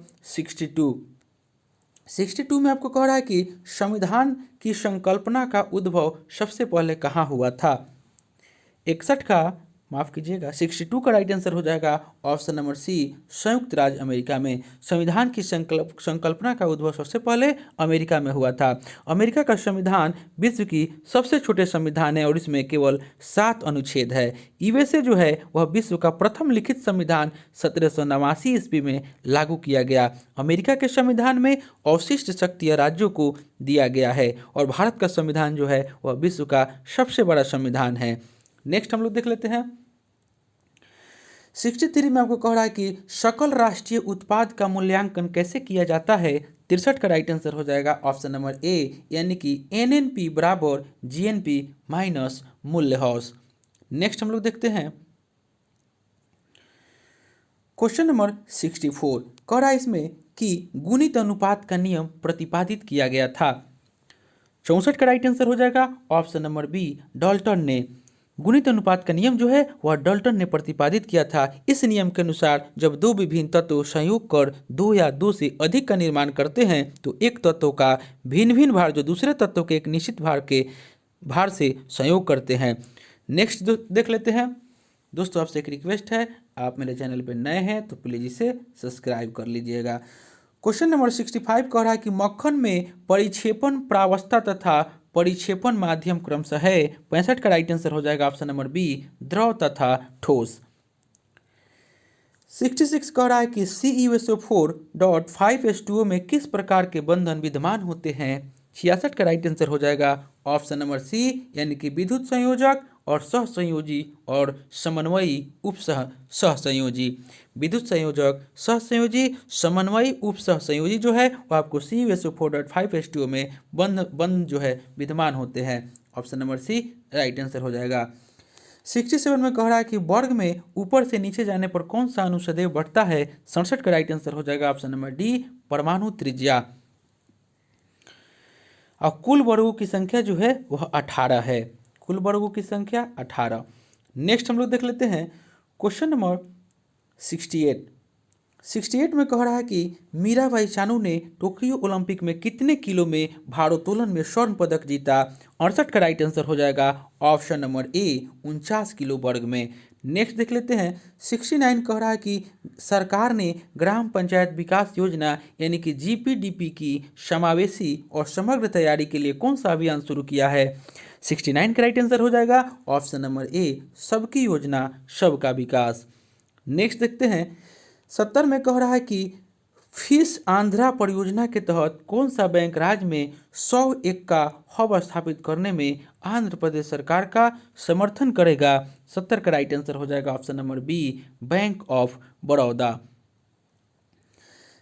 62 में आपको कह रहा है कि संविधान की संकल्पना का उद्भव सबसे पहले कहाँ हुआ था। 62 का राइट आंसर हो जाएगा ऑप्शन नंबर सी संयुक्त राज्य अमेरिका में। संविधान की संकल्पना का उद्भव सबसे पहले अमेरिका में हुआ था। अमेरिका का संविधान विश्व की सबसे छोटे संविधान है और इसमें केवल 7 अनुच्छेद है। यूएसए जो है वह विश्व का प्रथम लिखित संविधान 1789 ईस्वी में लागू किया गया। अमेरिका के संविधान में अवशिष्ट शक्तियाँ राज्यों को दिया गया है और भारत का संविधान जो है वह विश्व का सबसे बड़ा संविधान है। नेक्स्ट हम लोग देख लेते हैं 63 में आपको कह रहा है कि सकल राष्ट्रीय उत्पाद का मूल्यांकन कैसे किया जाता है। 63 का राइट आंसर हो जाएगा ऑप्शन नंबर ए यानी कि एनएनपी बराबर जीएनपी माइनस मूल्यह्रास। नेक्स्ट हम लोग देखते हैं क्वेश्चन नंबर 64 कह रहा है इसमें कि गुणित अनुपात का नियम प्रतिपादित किया गया था। 64 का राइट आंसर हो जाएगा ऑप्शन नंबर बी डाल्टन ने। गुणित अनुपात का नियम जो है वह डाल्टन ने प्रतिपादित किया था। इस नियम के अनुसार जब दो विभिन्न तत्व संयोग कर 2 या 2 से अधिक का निर्माण करते हैं तो एक तत्व का भिन्न भिन्न भार जो दूसरे तत्व के एक निश्चित भार से संयोग करते हैं। नेक्स्ट देख लेते हैं। दोस्तों आपसे एक रिक्वेस्ट है, आप मेरे चैनल पर नए हैं तो प्लीज़ इसे सब्सक्राइब कर लीजिएगा। क्वेश्चन नंबर 65 कह रहा है कि मक्खन में परिक्षेपण प्रावस्था तथा परिक्षेपण माध्यम क्रमशः है। 65 का राइट आंसर हो जाएगा ऑप्शन नंबर बी द्रव तथा ठोस। 66 कह रहा है कि CuSO4.5H2O में किस प्रकार के बंधन विद्यमान होते हैं। 66 का राइट आंसर हो जाएगा ऑप्शन नंबर सी यानी कि विद्युत संयोजक और सहसंयोजी और समन्वयी सहसंयोजी। विद्युत संयोजक सहसंयोजी समन्वयी सहसंयोजी जो है वो आपको CuSO4.5H2O में बंध जो है विद्यमान होते हैं। Option number C right answer हो जाएगा। 67 में कह रहा है कि वर्ग में ऊपर से नीचे जाने पर कौन सा अनुसदैव बढ़ता है। 67 का राइट आंसर हो जाएगा ऑप्शन नंबर डी परमाणु त्रिज्या। और कुल वर्गों की संख्या जो है वह 18 है। कुल वर्गों की संख्या 18। नेक्स्ट हम लोग देख लेते हैं क्वेश्चन नंबर 68 में कह रहा है कि मीराबाई चानू ने टोक्यो ओलंपिक में कितने किलो में भारोत्तोलन में स्वर्ण पदक जीता। 68 का राइट आंसर हो जाएगा ऑप्शन नंबर ए 49 किलो वर्ग में। नेक्स्ट देख लेते हैं 69 कह रहा है कि सरकार ने ग्राम पंचायत विकास योजना यानी कि GPDP की समावेशी और समग्र तैयारी के लिए कौन सा अभियान शुरू किया है। 69 का राइट आंसर हो जाएगा ऑप्शन नंबर ए सबकी योजना सबका विकास। नेक्स्ट देखते हैं 70 में कह रहा है कि फिश आंध्रा परियोजना के तहत कौन सा बैंक राज्य में 100 एक का हब स्थापित करने में आंध्र प्रदेश सरकार का समर्थन करेगा। 70 का राइट आंसर हो जाएगा option number B Bank of Baroda.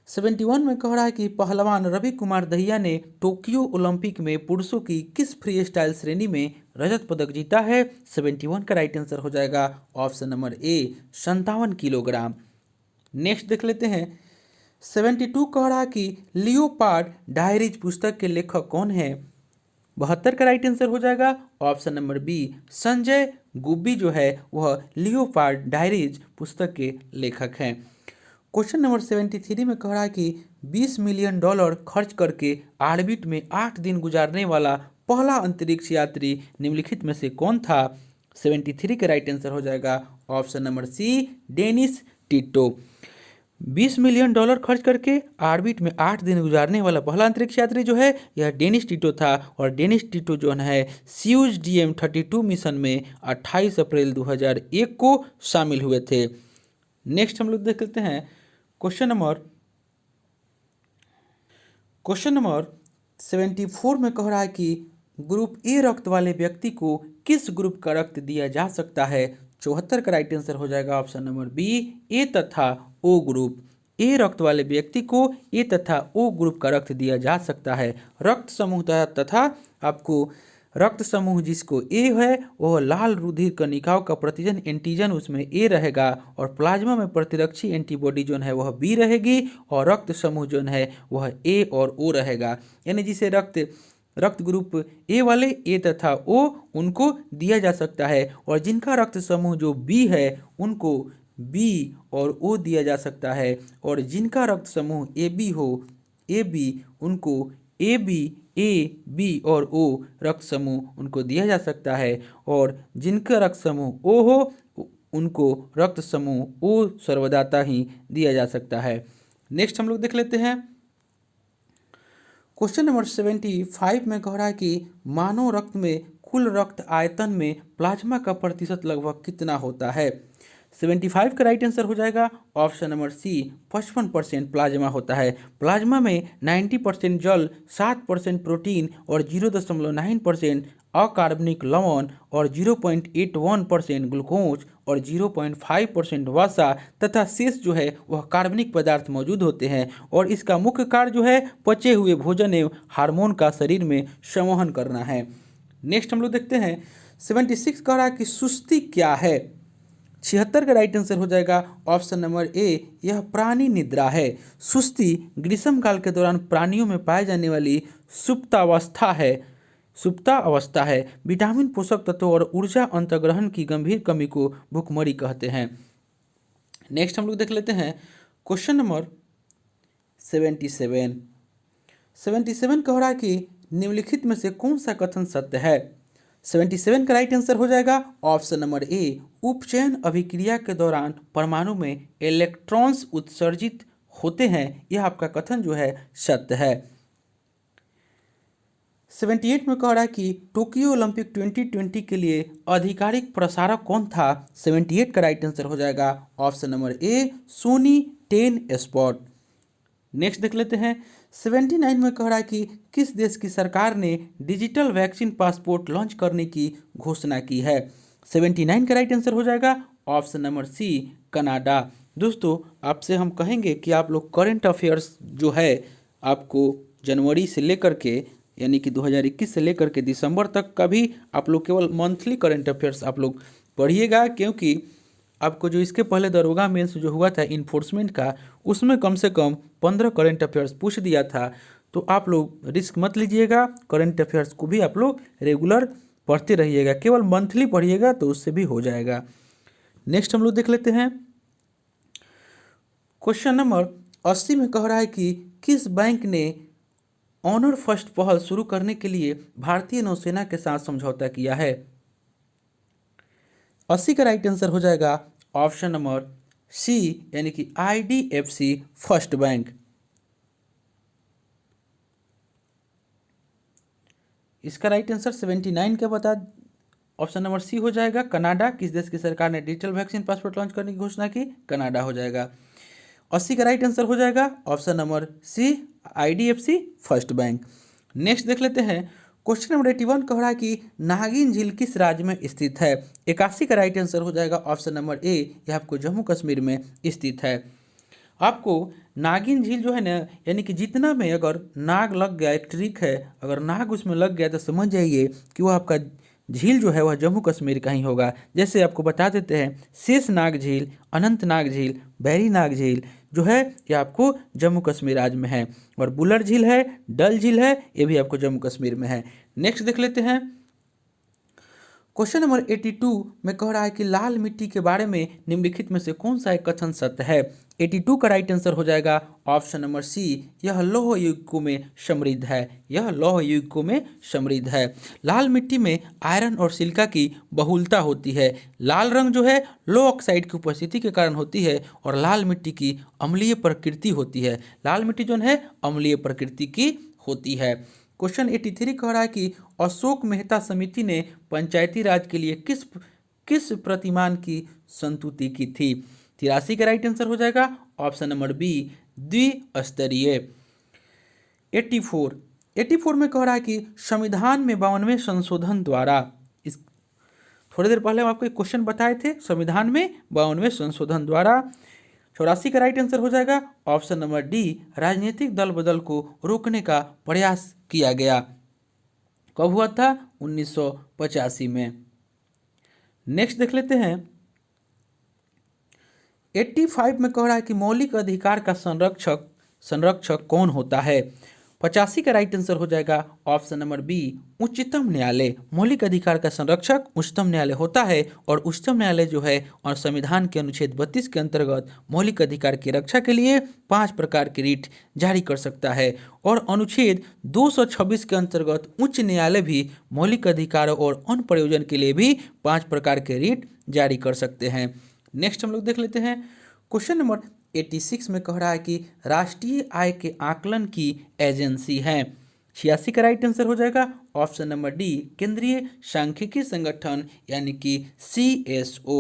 71 में कह रहा है कि पहलवान रवि कुमार दहिया ने टोक्यो ओलंपिक में पुरुषों की किस फ्री स्टाइल श्रेणी में रजत पदक जीता है। 71 का राइट आंसर हो जाएगा ऑप्शन नंबर ए 57 किलोग्राम। नेक्स्ट देख लेते हैं 72 कह रहा है कि लियोपार्ड डायरीज पुस्तक के लेखक कौन है। 72 का राइट आंसर हो जाएगा option number B Sanjay Gubbi जो है वह लियोपार्ड डायरीज पुस्तक के लेखक हैं। क्वेश्चन नंबर 73 में कह रहा है कि $20 मिलियन खर्च करके ऑर्बिट में 8 दिन गुजारने वाला पहला अंतरिक्ष यात्री निम्नलिखित में से कौन था। 73 का राइट आंसर हो जाएगा option number C Dennis Tito. $20 million खर्च करके ऑर्बिट में 8 दिन गुजारने वाला पहला अंतरिक्ष यात्री जो है यह डेनिस टिटो था। और डेनिस टिटो जो है सोयूज़ DM-32 मिशन में 28 अप्रैल 2001 को शामिल हुए थे। नेक्स्ट हम लोग देख लेते हैं क्वेश्चन नंबर 74 में कह रहा है कि ग्रुप ए रक्त वाले व्यक्ति को किस ग्रुप का रक्त दिया जा सकता है। 74 का राइट आंसर हो जाएगा ऑप्शन नंबर बी, ए तथा ओ ग्रुप। ए रक्त वाले व्यक्ति को ए तथा ओ ग्रुप का रक्त दिया जा सकता है। रक्त समूह तथा आपको रक्त समूह जिसको ए है वह लाल रुधिर कणिकाओं का प्रतिजन एंटीजन उसमें ए रहेगा और प्लाज्मा में प्रतिरक्षी एंटीबॉडी जो है वह बी रहेगी और रक्त समूह जो है वह ए और ओ रहेगा। यानी जिसे रक्त ग्रुप ए वाले ए तथा ओ उनको दिया जा सकता है और जिनका रक्त समूह जो बी है उनको बी और ओ दिया जा सकता है और जिनका रक्त समूह ए बी हो ए बी उनको ए बी ए बी और ओ रक्त समूह उनको दिया जा सकता है और जिनका रक्त समूह ओ हो उनको रक्त समूह ओ सर्वदाता ही दिया जा सकता है। नेक्स्ट हम लोग देख लेते हैं क्वेश्चन नंबर 75 में कह रहा है कि मानव रक्त में कुल रक्त आयतन में प्लाज्मा का प्रतिशत लगभग कितना होता है। 75 का राइट आंसर हो जाएगा ऑप्शन नंबर सी, 55% प्लाज्मा होता है। प्लाज्मा में 90% जल, 7% प्रोटीन और 0.9% अकार्बनिक लवण और 0.81% ग्लूकोज और 0.5% वसा तथा शेष जो है वह कार्बनिक पदार्थ मौजूद होते हैं और इसका मुख्य कार्य जो है पचे हुए भोजन एवं हार्मोन का शरीर में संवहन करना है। नेक्स्ट हम लोग देखते हैं 76 कह रहा है कि सुस्ती क्या है। 76 का राइट आंसर हो जाएगा ऑप्शन नंबर ए, यह प्राणी निद्रा है। सुस्ती ग्रीष्मकाल के दौरान प्राणियों में पाए जाने वाली सुप्तावस्था है। विटामिन, पोषक तत्वों और ऊर्जा अंतर्ग्रहण की गंभीर कमी को भूखमरी कहते हैं। नेक्स्ट हम लोग देख लेते हैं क्वेश्चन नंबर 77 कह रहा है कि निम्नलिखित में से कौन सा कथन सत्य है। 77 का राइट आंसर हो जाएगा ऑप्शन नंबर ए, उपचयन अभिक्रिया के दौरान परमाणु में इलेक्ट्रॉन्स उत्सर्जित होते हैं। यह आपका कथन जो है सत्य है। 78 में कह रहा है कि टोक्यो ओलंपिक 2020 के लिए आधिकारिक प्रसारक कौन था। 78 का राइट आंसर हो जाएगा option number A, Sony 10 spot. Next देख लेते हैं 79 में कह रहा है कि किस देश की सरकार ने डिजिटल वैक्सीन पासपोर्ट लॉन्च करने की घोषणा की है। 79 का राइट आंसर हो जाएगा ऑप्शन नंबर सी, कनाडा। दोस्तों आपसे हम कहेंगे कि आप लोग करंट अफेयर्स जो है आपको जनवरी से लेकर के यानी कि 2021 से लेकर के दिसंबर तक का भी आप लोग केवल मंथली करंट अफेयर्स आप लोग पढ़िएगा, क्योंकि आपको जो इसके पहले दरोगा मेंस जो हुआ था इन्फोर्समेंट का उसमें कम से कम 15 करंट अफेयर्स पूछ दिया था। तो आप लोग रिस्क मत लीजिएगा, करंट अफेयर्स को भी आप लोग रेगुलर पढ़ते रहिएगा, केवल मंथली पढ़िएगा तो उससे भी हो जाएगा। नेक्स्ट हम लोग देख लेते हैं क्वेश्चन नंबर 80 में कह रहा है कि किस बैंक ने ऑनर फर्स्ट पहल शुरू करने के लिए भारतीय नौसेना के साथ समझौता किया है। 80 का राइट आंसर हो जाएगा ऑप्शन नंबर सी, यानी कि IDFC फर्स्ट बैंक। इसका राइट आंसर 79 के बता ऑप्शन नंबर सी हो जाएगा, कनाडा। किस देश की सरकार ने डिजिटल वैक्सीन पासपोर्ट लॉन्च करने की घोषणा की, कनाडा हो जाएगा। 80 का राइट आंसर हो जाएगा option number C, IDFC First Bank. Next देख लेते हैं क्वेश्चन नंबर 81 कह रहा है कि नागिन झील किस राज्य में स्थित है। 81 का राइट आंसर हो जाएगा ऑप्शन नंबर ए, यह आपको जम्मू कश्मीर में स्थित है। आपको नागिन झील जो है ना, यानी कि जितना में अगर नाग लग गया, एक ट्रिक है, अगर नाग उसमें लग गया तो समझ जाइए कि वह आपका झील जो है वह जम्मू कश्मीर का ही होगा। जैसे आपको बता देते हैं शेष नाग झील, अनंत नाग झील, बैरी नाग झील जो है ये आपको जम्मू कश्मीर राज्य में है और बुलर झील है, डल झील है, ये भी आपको जम्मू कश्मीर में है। नेक्स्ट देख लेते हैं क्वेश्चन नंबर 82 में कह रहा है कि लाल मिट्टी के बारे में निम्नलिखित में से कौन सा एक कथन सत्य है। 82 का राइट आंसर हो जाएगा ऑप्शन नंबर सी, यह लौह युग्कों में समृद्ध है। यह लौह युग्कों में समृद्ध है। लाल मिट्टी में आयरन और सिलिका की बहुलता होती है। लाल रंग जो है लो ऑक्साइड की उपस्थिति के कारण होती है और लाल मिट्टी की अम्लीय प्रकृति होती है। लाल मिट्टी जो है अम्लीय प्रकृति की होती है। क्वेश्चन 83 कह रहा है कि अशोक मेहता समिति ने पंचायती राज के लिए किस किस प्रतिमान की संस्तुति की थी। 83 का राइट आंसर हो जाएगा ऑप्शन नंबर बी, द्विस्तरीय। 84 में कह रहा है कि संविधान में 52वें संशोधन द्वारा, इस थोड़ी देर पहले हम आपको एक क्वेश्चन बताए थे, संविधान में 52वें संशोधन द्वारा। 84 का राइट आंसर हो जाएगा ऑप्शन नंबर डी, राजनीतिक दल बदल को रोकने का प्रयास किया गया। कब हुआ था? 1985 में। नेक्स्ट देख लेते हैं। 85 में कह रहा है कि मौलिक अधिकार का संरक्षक कौन होता है। 85 का राइट आंसर हो जाएगा ऑप्शन नंबर बी, उच्चतम न्यायालय। मौलिक अधिकार का संरक्षक उच्चतम न्यायालय होता है और उच्चतम न्यायालय जो है और संविधान के अनुच्छेद 32 के अंतर्गत मौलिक अधिकार की रक्षा के लिए 5 प्रकार की रीट जारी कर सकता है और अनुच्छेद 226 के अंतर्गत उच्च न्यायालय भी मौलिक अधिकारों और अन्य प्रयोजन के लिए भी 5 प्रकार के रीट जारी कर सकते हैं। नेक्स्ट हम लोग देख लेते हैं। क्वेश्चन नंबर 86 में कह रहा है कि राष्ट्रीय आय के आकलन की एजेंसी है। 86 का राइट आंसर हो जाएगा ऑप्शन नंबर डी, केंद्रीय सांख्यिकी संगठन यानी कि CSO।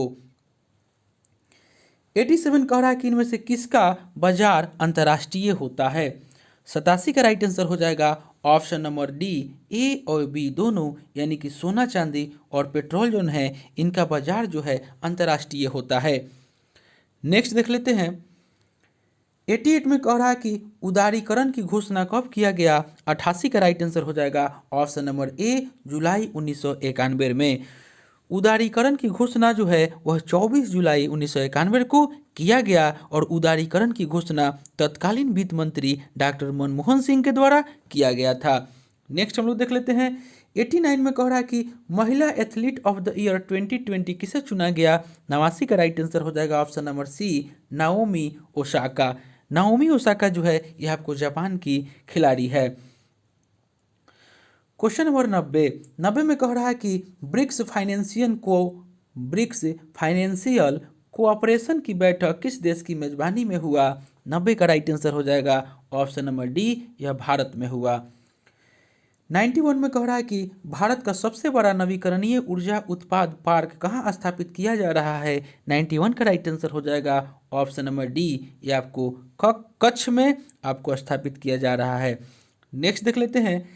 87 कह रहा है कि इनमें से किसका बाजार अंतर्राष्ट्रीय होता है। 87 का राइट आंसर हो जाएगा ऑप्शन नंबर डी, ए और बी दोनों, यानी कि सोना चांदी और पेट्रोल जो है इनका बाजार जो है अंतर्राष्ट्रीय होता है। नेक्स्ट देख लेते हैं। 88 में कह रहा है कि उदारीकरण की घोषणा कब किया गया। 88 का राइट आंसर हो जाएगा ऑप्शन नंबर ए, जुलाई 1991 में। उदारीकरण की घोषणा जो है वह 24 जुलाई 1991 को किया गया और उदारीकरण की घोषणा तत्कालीन वित्त मंत्री डॉक्टर मनमोहन सिंह के द्वारा किया गया था। नेक्स्ट हम लोग देख लेते हैं। 89 में कह रहा है कि महिला एथलीट ऑफ द ईयर 2020 किसे चुना गया। 89 का राइट आंसर हो जाएगा option number C, Naomi Osaka. Naomi Osaka जो है यह आपको जापान की खिलाड़ी है। क्वेश्चन नंबर 90 में कह रहा है कि ब्रिक्स फाइनेंशियल कोऑपरेशन की बैठक किस देश की मेजबानी में हुआ। 90 का राइट आंसर हो जाएगा ऑप्शन नंबर डी, यह भारत में हुआ। 91 में कह रहा है कि भारत का सबसे बड़ा नवीकरणीय ऊर्जा उत्पाद पार्क कहाँ स्थापित किया जा रहा है। 91 का राइट आंसर हो जाएगा ऑप्शन नंबर डी, ये आपको कच्छ में आपको स्थापित किया जा रहा है। नेक्स्ट देख लेते हैं।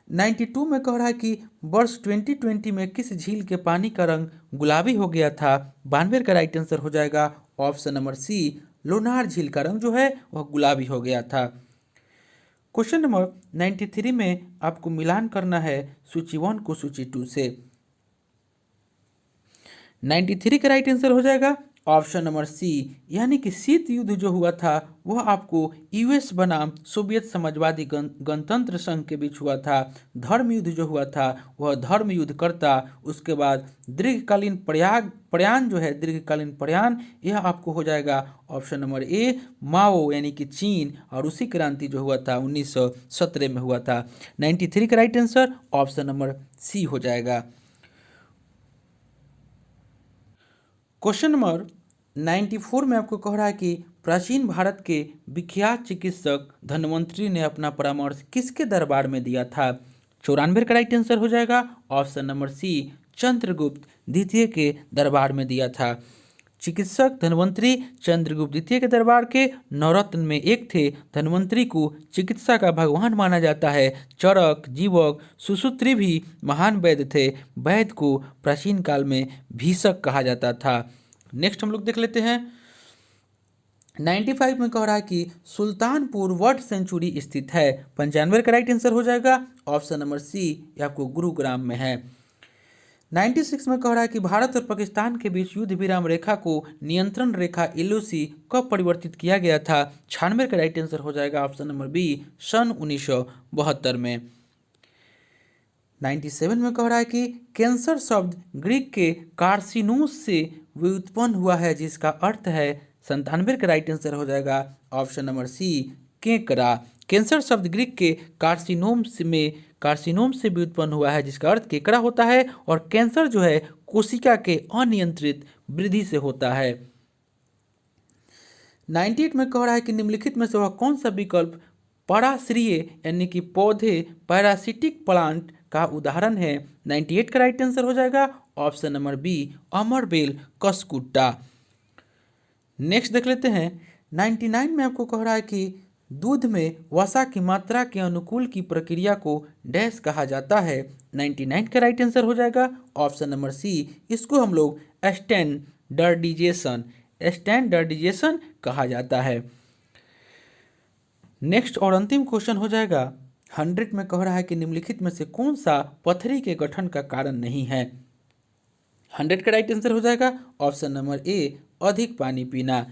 92 में कह रहा है कि वर्ष 2020 में किस झील के पानी का रंग गुलाबी हो गया था। 92 का राइट आंसर हो जाएगा ऑप्शन नंबर सी, लोनार झील का रंग जो है वह गुलाबी हो गया था। क्वेश्चन नंबर 93 में आपको मिलान करना है सूची 1 को सूची 2 से। 93 का राइट आंसर हो जाएगा ऑप्शन नंबर सी, यानी कि शीत युद्ध जो हुआ था वह आपको यूएस बनाम सोवियत समाजवादी गणतंत्र संघ के बीच हुआ था। धर्म युद्ध जो हुआ था वह धर्म युद्ध करता, उसके बाद दीर्घकालीन प्रयाण जो है दीर्घकालीन प्रयाण यह आपको हो जाएगा ऑप्शन नंबर ए, माओ यानी कि चीन, और उसी क्रांति जो हुआ था 1917 में हुआ था। 93 का right answer option number C हो जाएगा। क्वेश्चन नंबर 94 में आपको कह रहा है कि प्राचीन भारत के विख्यात चिकित्सक धन्वंतरी ने अपना परामर्श किसके दरबार में दिया था। 94 का राइट आंसर हो जाएगा ऑप्शन नंबर सी, चंद्रगुप्त द्वितीय के दरबार में दिया था। चिकित्सक धन्वंतरी चंद्रगुप्त द्वितीय के दरबार के नवरत्न में एक थे। धन्वंतरी को चिकित्सा का भगवान माना जाता है। चरक, जीवक, सुश्रुतरी भी महान वैद्य थे। वैद्य को प्राचीन काल में भीषक कहा जाता था। नेक्स्ट हम लोग देख लेते हैं। 95 में कह रहा है कि सुल्तानपुर वर्ल्ड सेंचुरी स्थित है। 95 का राइट आंसर हो जाएगा ऑप्शन नंबर सी, ये आपको गुरुग्राम में है। 96 में कह रहा है कि भारत और पाकिस्तान के बीच युद्ध विराम रेखा को नियंत्रण रेखा LOC कब परिवर्तित किया गया था। 96 का राइट आंसर हो जाएगा ऑप्शन नंबर बी, सन 1972 में। 97 में कह रहा है कि कैंसर शब्द ग्रीक के कार्सिनोस से व्युत्पन्न हुआ है जिसका अर्थ है 97 का राइट आंसर हो जाएगा ऑप्शन नंबर सी, केकड़ा। कैंसर शब्द ग्रीक के कार्सिनोम से भी उत्पन्न हुआ है, जिसका अर्थ केकड़ा होता है। और कैंसर जो है कोशिका के अनियंत्रित वृद्धि से होता है। 98 में कह रहा है कि निम्नलिखित में से वह कौन सा विकल्प पराश्रयी यानी कि पौधे पैरासिटिक प्लांट का उदाहरण है। 98 का राइट आंसर हो जाएगा ऑप्शन नंबर बी, अमरबेल कसकुट्टा। नेक्स्ट देख लेते हैं। 99 में आपको कह रहा है कि दूध में वसा की मात्रा के अनुकूल की प्रक्रिया को डैश कहा जाता है। 99 का राइट आंसर हो जाएगा ऑप्शन नंबर सी, इसको हम लोग स्टैंडर्डाइजेशन कहा जाता है। नेक्स्ट और अंतिम क्वेश्चन हो जाएगा। 100 में कह रहा है कि निम्नलिखित में से कौन सा पथरी के गठन का कारण नहीं है। 100 का राइट आंसर हो जाएगा ऑप्शन नंबर ए, अधिक पानी पीना।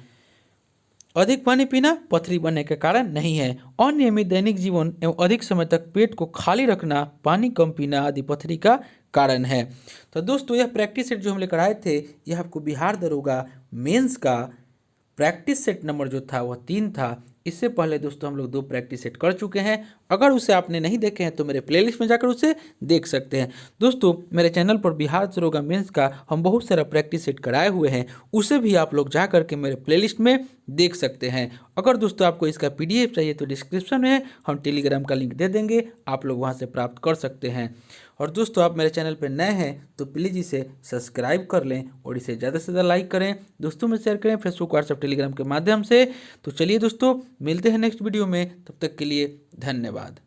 अधिक पानी पीना पथरी बनने का कारण नहीं है। अनियमित दैनिक जीवन एवं अधिक समय तक पेट को खाली रखना, पानी कम पीना आदि पथरी का कारण है। तो दोस्तों यह प्रैक्टिस सेट जो हम लेकर आए थे, यह आपको बिहार दरोगा मेंस का प्रैक्टिस सेट नंबर जो था वह 3 था। इससे पहले दोस्तों हम लोग 2 प्रैक्टिस सेट कर चुके हैं। अगर उसे आपने नहीं देखे हैं तो मेरे प्लेलिस्ट में जाकर उसे देख सकते हैं। दोस्तों मेरे चैनल पर बिहार दरोगा मेंस का हम बहुत सारा प्रैक्टिस सेट कराए हुए हैं, उसे भी आप लोग जा करके मेरे प्लेलिस्ट में देख सकते हैं। अगर दोस्तों आपको इसका PDF चाहिए तो डिस्क्रिप्शन में हम टेलीग्राम का लिंक दे देंगे, आप लोग वहाँ से प्राप्त कर सकते हैं। और दोस्तों आप मेरे चैनल पर नए हैं तो प्लीज़ इसे सब्सक्राइब कर लें और इसे ज़्यादा से ज़्यादा लाइक करें, दोस्तों में शेयर करें फेसबुक, व्हाट्सएप, टेलीग्राम के माध्यम से। तो चलिए दोस्तों मिलते हैं नेक्स्ट वीडियो में, तब तक के लिए धन्यवाद।